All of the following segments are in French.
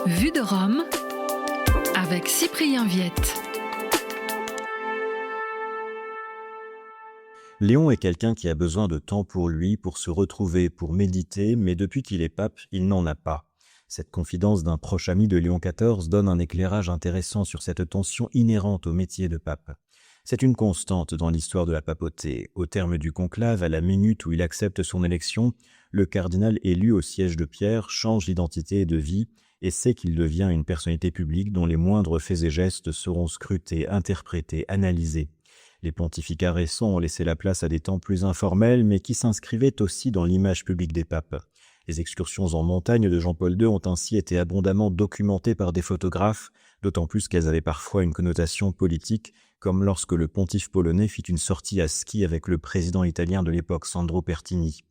Vue de Rome avec Cyprien Viette. Léon est quelqu'un qui a besoin de temps pour lui, pour se retrouver, pour méditer, mais depuis qu'il est pape, il n'en a pas. Cette confidence d'un proche ami de Léon XIV donne un éclairage intéressant sur cette tension inhérente au métier de pape. C'est une constante dans l'histoire de la papauté. Au terme du conclave, à la minute où il accepte son élection, le cardinal élu au siège de Pierre change d'identité et de vie et sait qu'il devient une personnalité publique dont les moindres faits et gestes seront scrutés, interprétés, analysés. Les pontificats récents ont laissé la place à des temps plus informels, mais qui s'inscrivaient aussi dans l'image publique des papes. Les excursions en montagne de Jean-Paul II ont ainsi été abondamment documentées par des photographes, d'autant plus qu'elles avaient parfois une connotation politique, comme lorsque le pontife polonais fit une sortie à ski avec le président italien de l'époque Sandro Pertini.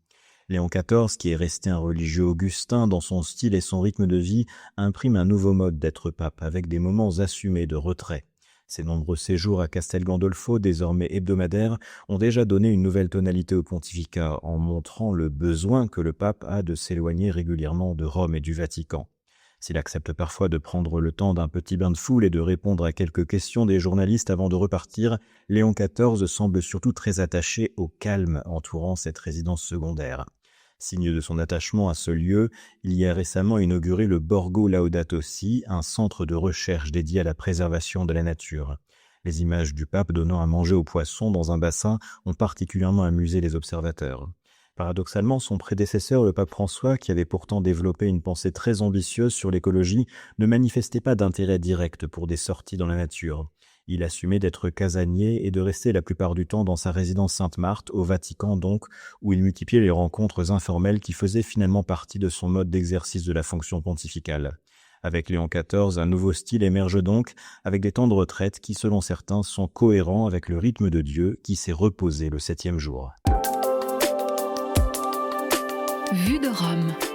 Léon XIV, qui est resté un religieux augustin dans son style et son rythme de vie, imprime un nouveau mode d'être pape, avec des moments assumés de retrait. Ses nombreux séjours à Castel Gandolfo, désormais hebdomadaires, ont déjà donné une nouvelle tonalité au pontificat, en montrant le besoin que le pape a de s'éloigner régulièrement de Rome et du Vatican. S'il accepte parfois de prendre le temps d'un petit bain de foule et de répondre à quelques questions des journalistes avant de repartir, Léon XIV semble surtout très attaché au calme entourant cette résidence secondaire. Signe de son attachement à ce lieu, il y a récemment inauguré le Borgo Laudato Si, un centre de recherche dédié à la préservation de la nature. Les images du pape donnant à manger aux poissons dans un bassin ont particulièrement amusé les observateurs. Paradoxalement, son prédécesseur, le pape François, qui avait pourtant développé une pensée très ambitieuse sur l'écologie, ne manifestait pas d'intérêt direct pour des sorties dans la nature. Il assumait d'être casanier et de rester la plupart du temps dans sa résidence Sainte-Marthe, au Vatican donc, où il multipliait les rencontres informelles qui faisaient finalement partie de son mode d'exercice de la fonction pontificale. Avec Léon XIV, un nouveau style émerge donc, avec des temps de retraite qui, selon certains, sont cohérents avec le rythme de Dieu qui s'est reposé le 7e jour. Vue de Rome.